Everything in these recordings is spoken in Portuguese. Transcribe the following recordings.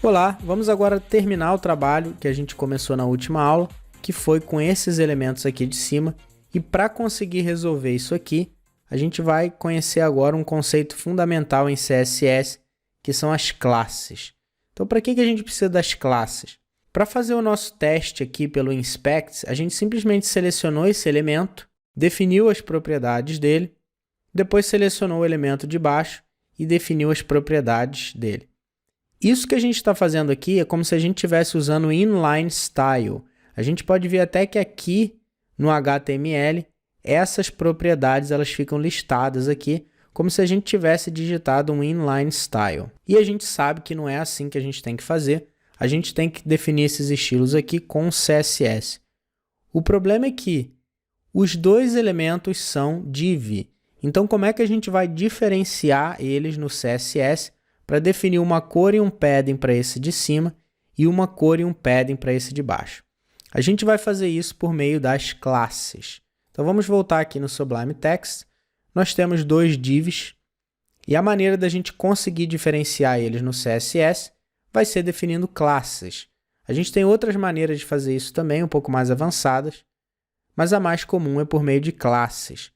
Olá, vamos agora terminar o trabalho que a gente começou na última aula, que foi com esses elementos aqui de cima. E para conseguir resolver isso aqui, a gente vai conhecer agora um conceito fundamental em CSS, que são as classes. Então, para que a gente precisa das classes? Para fazer o nosso teste aqui pelo Inspect, a gente simplesmente selecionou esse elemento, definiu as propriedades dele, depois selecionou o elemento de baixo e definiu as propriedades dele. Isso que a gente está fazendo aqui é como se a gente estivesse usando o inline style. A gente pode ver até que aqui no HTML, essas propriedades elas ficam listadas aqui, como se a gente tivesse digitado um inline style. E a gente sabe que não é assim que a gente tem que fazer. A gente tem que definir esses estilos aqui com CSS. O problema é que os dois elementos são div. Então, como é que a gente vai diferenciar eles no CSS para definir uma cor e um padding para esse de cima e uma cor e um padding para esse de baixo? A gente vai fazer isso por meio das classes. Então, vamos voltar aqui no Sublime Text. Nós temos dois divs e a maneira da gente conseguir diferenciar eles no CSS vai ser definindo classes. A gente tem outras maneiras de fazer isso também, um pouco mais avançadas, mas a mais comum é por meio de classes.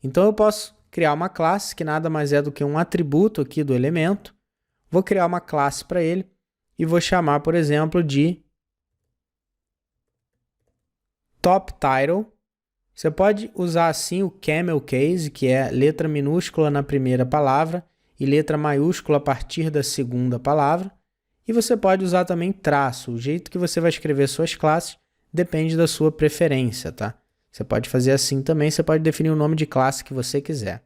Então, eu posso criar uma classe que nada mais é do que um atributo aqui do elemento. Vou criar uma classe para ele e vou chamar, por exemplo, de Top Title. Você pode usar assim o camel case, que é letra minúscula na primeira palavra e letra maiúscula a partir da segunda palavra. E você pode usar também traço. O jeito que você vai escrever suas classes depende da sua preferência, tá? Você pode fazer assim também, você pode definir o nome de classe que você quiser.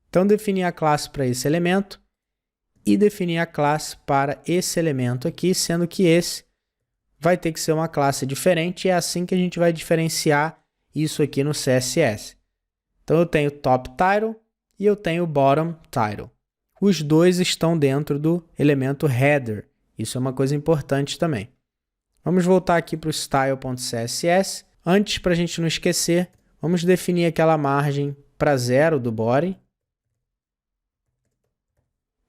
Então, definir a classe para esse elemento e definir a classe para esse elemento aqui, sendo que esse vai ter que ser uma classe diferente, e é assim que a gente vai diferenciar isso aqui no CSS. Então, eu tenho Top Title e eu tenho Bottom Title. Os dois estão dentro do elemento header. Isso é uma coisa importante também. Vamos voltar aqui para o style.css. Antes, para a gente não esquecer, vamos definir aquela margem para 0 do body,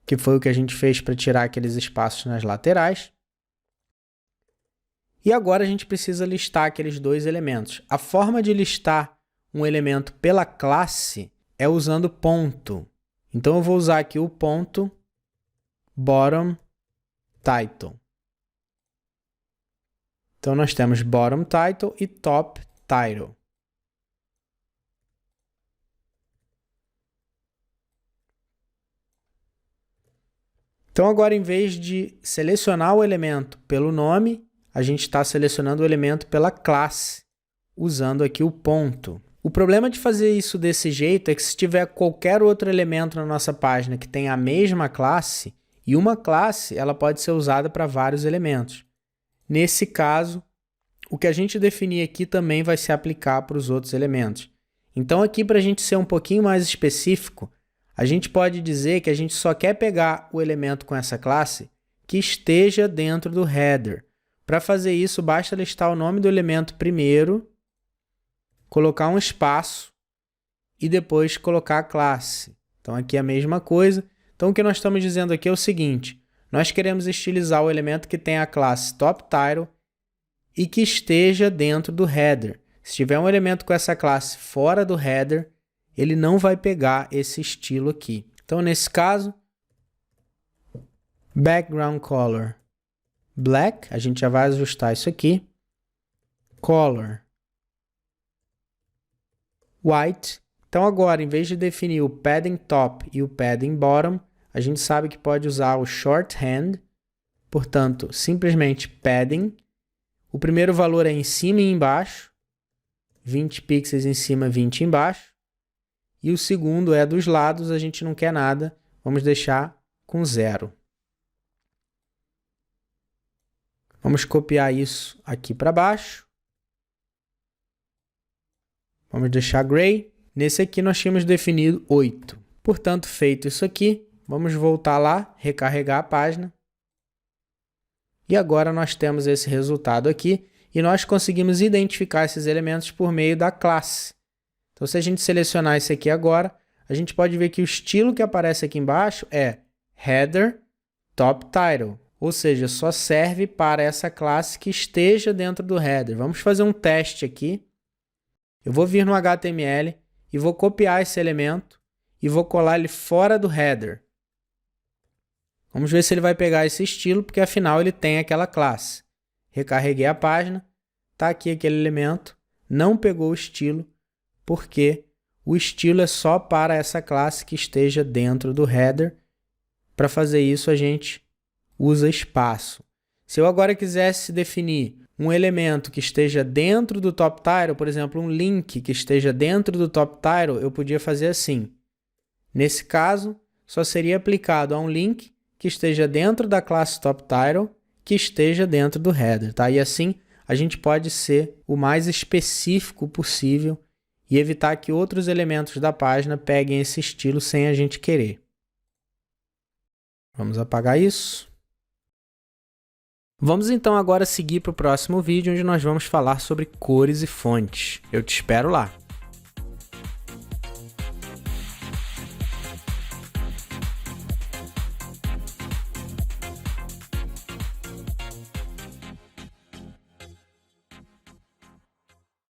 que foi o que a gente fez para tirar aqueles espaços nas laterais. E agora a gente precisa listar aqueles dois elementos. A forma de listar um elemento pela classe é usando ponto. Então, eu vou usar aqui o ponto bottom title. Então, nós temos bottom title e top title. Então, agora, em vez de selecionar o elemento pelo nome, a gente está selecionando o elemento pela classe, usando aqui o ponto. O problema de fazer isso desse jeito é que se tiver qualquer outro elemento na nossa página que tenha a mesma classe, e uma classe ela pode ser usada para vários elementos. Nesse caso, o que a gente definir aqui também vai se aplicar para os outros elementos. Então, aqui, para a gente ser um pouquinho mais específico, a gente pode dizer que a gente só quer pegar o elemento com essa classe que esteja dentro do header. Para fazer isso, basta listar o nome do elemento primeiro, colocar um espaço e depois colocar a classe. Então, aqui é a mesma coisa. Então, o que nós estamos dizendo aqui é o seguinte: nós queremos estilizar o elemento que tem a classe Top Title e que esteja dentro do header. Se tiver um elemento com essa classe fora do header, ele não vai pegar esse estilo aqui. Então, nesse caso, background color black, a gente já vai ajustar isso aqui. Color white. Então, agora, em vez de definir o padding top e o padding bottom, a gente sabe que pode usar o shorthand. Portanto, simplesmente padding. O primeiro valor é em cima e embaixo. 20 pixels em cima, 20 embaixo. E o segundo é dos lados, a gente não quer nada. Vamos deixar com 0. Vamos copiar isso aqui para baixo. Vamos deixar gray. Nesse aqui nós tínhamos definido 8. Portanto, feito isso aqui, vamos voltar lá, recarregar a página. E agora nós temos esse resultado aqui e nós conseguimos identificar esses elementos por meio da classe. Então, se a gente selecionar esse aqui agora, a gente pode ver que o estilo que aparece aqui embaixo é header top title. Ou seja, só serve para essa classe que esteja dentro do header. Vamos fazer um teste aqui. Eu vou vir no HTML e vou copiar esse elemento e vou colar ele fora do header. Vamos ver se ele vai pegar esse estilo, porque afinal ele tem aquela classe. Recarreguei a página, está aqui aquele elemento, não pegou o estilo, porque o estilo é só para essa classe que esteja dentro do header. Para fazer isso, a gente usa espaço. Se eu agora quisesse definir um elemento que esteja dentro do top title, por exemplo, um link que esteja dentro do top title, eu podia fazer assim. Nesse caso, só seria aplicado a um link que esteja dentro da classe top title, que esteja dentro do header, tá? E assim, a gente pode ser o mais específico possível e evitar que outros elementos da página peguem esse estilo sem a gente querer. Vamos apagar isso. Vamos então agora seguir para o próximo vídeo, onde nós vamos falar sobre cores e fontes. Eu te espero lá!